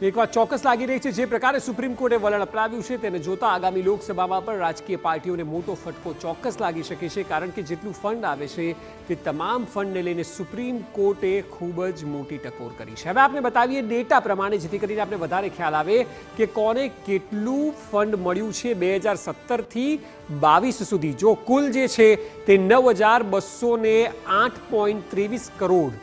તો એક વાત ચોક્કસ લાગી રહી છે, જે પ્રકારે સુપ્રીમ કોર્ટે વલણ અપનાવ્યું છે તેને જોતા આગામી લોકસભામાં પણ રાજકીય પાર્ટીઓને મોટો ફટકો ચોક્કસ લાગી શકે છે, કારણ કે જેટલું ફંડ આવે છે તે તમામ ફંડને લઈને સુપ્રીમ કોર્ટે ખૂબ જ મોટી ટકોર કરી છે. હવે આપણે બતાવીએ ડેટા પ્રમાણે, જેથી કરીને આપણે વધારે ખ્યાલ આવે કે કોને કેટલું ફંડ મળ્યું છે 2017થી 22 સુધી. જો કુલ જે છે તે 9,208.23 કરોડ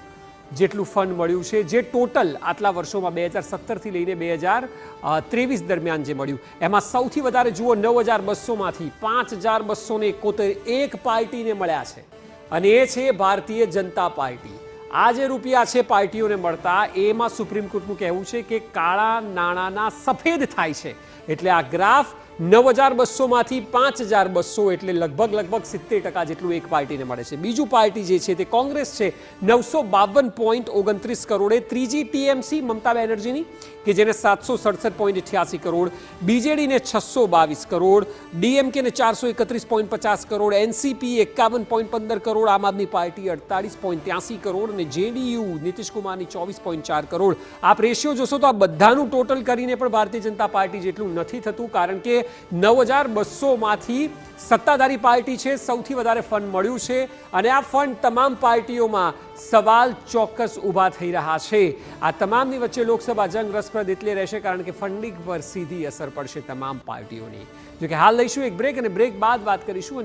જેટલું ફંડ મળ્યું છે, જે ટોટલ આટલા વર્ષોમાં 2017થી લઈને 2023 દરમિયાન જે મળ્યું, એમાં સૌથી વધારે જુઓ 9,200માંથી 5,271 એક પાર્ટીને મળ્યા છે, અને એ છે ભારતીય જનતા પાર્ટી. આ જે રૂપિયા છે પાર્ટીઓને મળતા, એમાં સુપ્રીમ કોર્ટનું કહેવું છે કે કાળા નાણાંના સફેદ થાય છે. એટલે આ ગ્રાફ 9,200માંથી 5,200 એટલે લગભગ 70% જેટલું એક પાર્ટીને મળે છે. બીજું પાર્ટી જે છે તે કોંગ્રેસ છે, 952.29 કરોડે. ત્રીજી ટીએમસી મમતા બેનર્જીની, કે જેને 767.88 કરોડ, બીજેડીને 622 કરોડ, ડીએમકેને 431.50 કરોડ, એનસીપી 51.15 કરોડ, આમ આદમી પાર્ટી 48.83 કરોડ અને જેડીયુ નીતિશકુમારની 24.4 કરોડ. આપ રેશિયો જોશો તો આ બધાનું ટોટલ કરીને પણ ભારતીય જનતા પાર્ટી જેટલું નથી થતું, કારણ કે 9,200માંથી સત્તાધારી પાર્ટી છે, સૌથી વધારે ફંડ મળ્યું છે, અને આ ફંડ તમામ પાર્ટીઓમાં સવાલ ચોક્કસ ઊભા થઈ રહ્યા છે. આ તમામની વચ્ચે લોકસભા જંગ રસપ્રદ એટલે રહેશે, કારણ કે ફંડિંગ પર સીધી અસર પડશે તમામ પાર્ટીઓની. જો કે હાલ લઈશું એક બ્રેક, અને બ્રેક બાદ વાત કરીશું